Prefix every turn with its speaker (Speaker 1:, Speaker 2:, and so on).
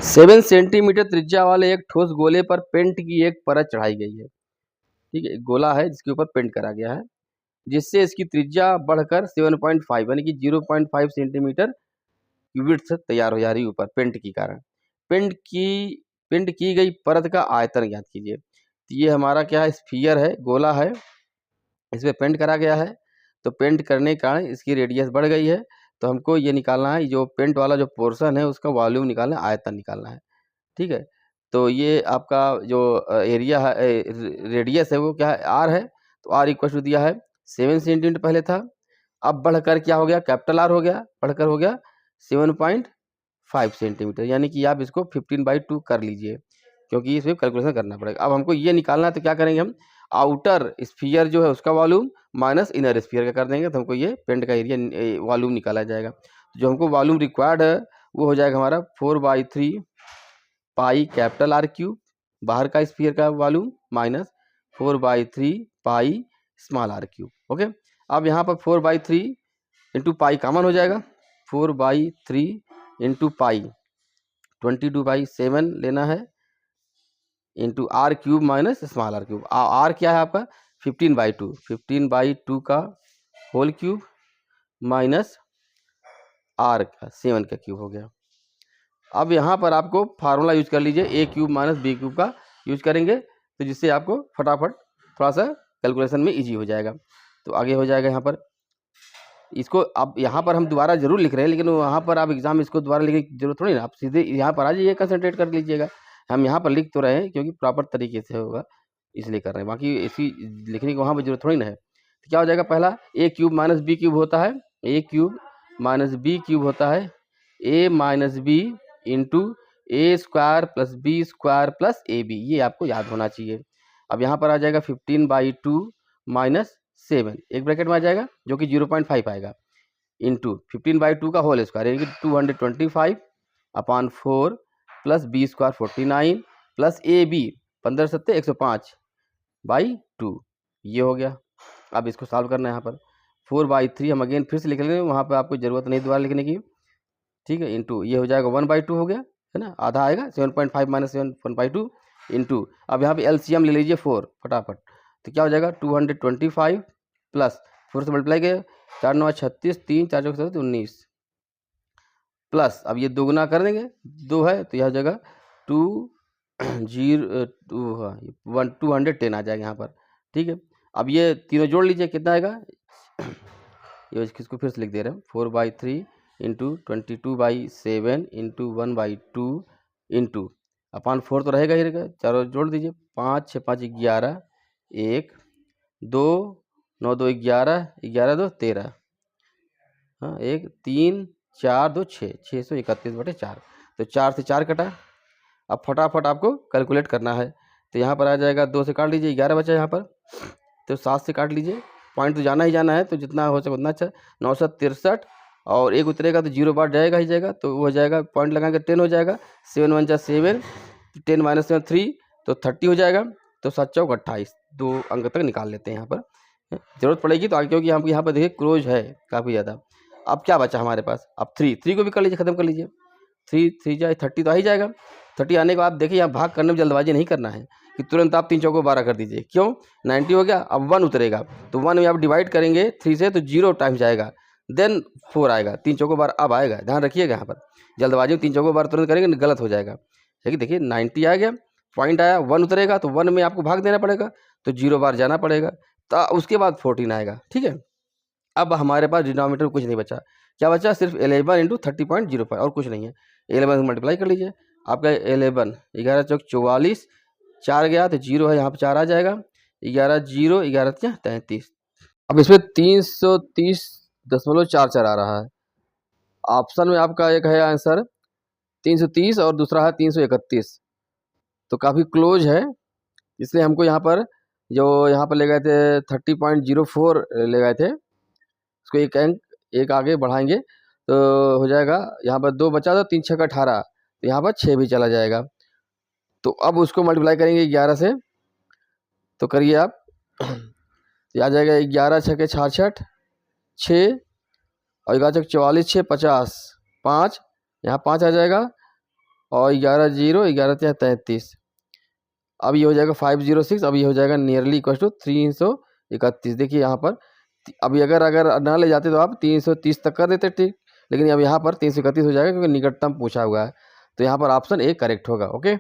Speaker 1: 7 centimetre त्रिज्या वाले एक ठोस गोले पर पेंट की एक परत चढ़ाई गई है। ठीक है, एक गोला है जिसके ऊपर पेंट करा गया है, जिससे इसकी त्रिज्या बढ़कर 7.5 यानी कि 0.5 सेंटीमीटर की विड्थ तैयार हो जा रही है ऊपर पेंट के कारण। पेंट की गई परत का आयतन ज्ञात कीजिए। तो ये हमारा क्या है, स्फीयर है, गोला है, इसमें पेंट करा गया है, तो पेंट करने के कारण इसकी रेडियस बढ़ गई है। तो हमको ये निकालना है, जो पेंट वाला जो पोर्शन है उसका वॉल्यूम निकालना है, आयतन निकालना है। ठीक है, तो ये आपका जो एरिया है, रेडियस है, वो क्या है, आर है। तो आर इक्वल टू दिया है 7 सेंटीमीटर पहले था, अब बढ़कर क्या हो गया, कैपिटल आर हो गया, बढ़कर हो गया 7.5 सेंटीमीटर, यानी कि आप इसको 15/2 कर लीजिए, क्योंकि इसमें कैलकुलेशन करना पड़ेगा। अब हमको ये निकालना है, तो क्या करेंगे हम, आउटर स्फीयर जो है उसका वॉल्यूम माइनस इनर स्फीयर का कर देंगे, तो हमको ये पेंट का एरिया वॉल्यूम निकाला जाएगा। तो जो हमको वॉल्यूम रिक्वायर्ड है वो हो जाएगा हमारा 4/3 पाई कैपिटल आर क्यूब, बाहर का स्फीयर का volume, minus 4/3 pi small r cube. Okay, अब यहाँ पर 4/3 इंटू पाई कॉमन हो जाएगा, 4/3 इंटू पाई 22/7 लेना है, into r cube minus small r cube. R क्या है आपका 15/2, 15/2 का होल क्यूब माइनस आर का 7 का क्यूब हो गया। अब यहाँ पर आपको फार्मूला यूज कर लीजिए, ए क्यूब माइनस बी क्यूब का यूज करेंगे, तो जिससे आपको फटाफट थोड़ा सा कैलकुलेशन में इजी हो जाएगा। तो आगे हो जाएगा यहाँ पर, इसको अब यहाँ पर हम दोबारा जरूर लिख रहे हैं, लेकिन वहाँ पर आप एग्जाम इसको दोबारा लिखने की जरूरत थोड़ी ना, आप सीधे यहाँ पर आ जाइए, कंसंट्रेट कर लीजिएगा। हम यहाँ पर लिख तो रहे हैं क्योंकि प्रॉपर तरीके से होगा, इसलिए कर रहे हैं, बाकी इसी लिखने की वहाँ पर जरूरत थोड़ी ना है। तो क्या हो जाएगा, पहला A cube minus B cube होता है, A cube minus B cube होता है A minus B into A square plus B square plus A B, ये आपको याद होना चाहिए। अब यहाँ पर आ जाएगा 15/2 माइनस 7, एक ब्रैकेट में आ जाएगा जो कि 0.5 आएगा, इंटू 15/2 का होल स्क्वायर यानी कि 225/4 प्लस बी स्क्वायर 49 प्लस ए बी 15×7 105/2, ये हो गया। अब इसको सॉल्व करना है, यहाँ पर 4/3 हम अगेन फिर से लिख लेंगे, वहाँ पर आपको जरूरत नहीं दोबारा लिखने की। ठीक है, इंटू ये हो जाएगा 1/2 हो गया, है ना, आधा आएगा 7.5 माइनस 1/2 इंटू, अब यहाँ पे एलसीएम ले लीजिए 4 फटाफट, तो क्या हो जाएगा 225 प्लस 4 से मल्टीप्लाई किया, 4 9 36, 3 4 4 19 प्लस, अब ये दोगुना कर देंगे, 2 है तो यह हो जाएगा 210 आ जाएगा यहाँ पर। ठीक है, अब ये तीनों जोड़ लीजिए, कितना आएगा, ये किसको फिर से लिख दे रहे हैं, 4/3 इंटू 22/7 इंटू 1/2 इंटू अपॉन 4 तो रहेगा ही रहेगा, चारों जोड़ दीजिए, 5 6 5 11, 1 2 9 2 11, 11 2 13, हाँ 1 3 4 2 6, 631/4, तो 4 से 4 कटा। अब फटाफट आपको कैलकुलेट करना है, तो यहाँ पर आ जाएगा 2 से काट लीजिए, 11 बचा यहाँ पर, तो 7 से काट लीजिए, पॉइंट तो जाना ही जाना है, तो जितना हो सके उतना अच्छा। 963 और एक उतरेगा तो 0 बार जाएगा ही जाएगा, तो वो हो जाएगा, पॉइंट लगाएंगे 10 हो जाएगा, 7 1 7, 10 माइनस 7 3, तो 30 हो जाएगा, तो 7 चौक 28, 2 अंक तक निकाल लेते हैं यहाँ पर, जरूरत पड़ेगी तो आगे, क्योंकि हम यहाँ पर देखिए क्लोज है काफ़ी ज़्यादा। अब क्या बचा हमारे पास, अब 3 को भी कर लीजिए, ख़त्म कर लीजिए, 3 3 जाए 30 तो आ ही जाएगा। 30 आने के बाद देखिए, यहाँ भाग करने में जल्दबाजी नहीं करना है कि तुरंत आप 3 चौको 12 कर दीजिए, क्यों, 90 हो गया, अब 1 उतरेगा, तो 1 में आप डिवाइड करेंगे 3 से, तो 0 टाइम्स जाएगा, देन 4 आएगा, 3 चौको 12 अब आएगा, ध्यान रखिएगा, यहाँ पर जल्दबाजी में 3 चौको 12 तुरंत करेंगे गलत हो जाएगा। लेकिन देखिए 90 आ गया, पॉइंट आया, 1 उतरेगा, तो 1 में आपको भाग देना पड़ेगा, तो 0 बार जाना पड़ेगा, तो उसके बाद 14 आएगा। ठीक है, अब हमारे पास डिनोमिनेटर कुछ नहीं बचा, क्या बचा, सिर्फ 11 इंटू 30.05 और कुछ नहीं है। 11 मल्टीप्लाई कर लीजिए, आपका 11 11 चौक 44, 4 गया तो 0 है, यहाँ पर 4 आ जाएगा, 11 0 11 क्या 33। अब इसमें 330.44 आ रहा है, ऑप्शन में आपका एक है आंसर 330 और दूसरा है 331, तो काफ़ी क्लोज है, इसलिए हमको यहाँ पर जो यहाँ पर ले गए थे 30.04 ले गए थे, उसको एक अंक एक आगे बढ़ाएंगे तो हो जाएगा, यहाँ पर 2 बचा, तो 3 6 का 18, तो यहाँ पर 6 भी चला जाएगा, तो अब उसको मल्टीप्लाई करेंगे 11 से, तो करिए आप, तो आ जाएगा 11 6 के 66, 6 और 11 चौक 44, 6 50, 5 यहाँ 5 आ जाएगा, और 11 जीरो 11 क्या 33। अब ये हो जाएगा 506। अब ये हो जाएगा नियरली इक्वल टू 331। देखिए यहाँ पर अभी अगर अगर ना ले जाते तो आप 330 तक कर देते, ठीक। लेकिन अब यहाँ पर 331 हो जाएगा क्योंकि निकटतम पूछा हुआ है। तो यहाँ पर ऑप्शन ए करेक्ट होगा। ओके।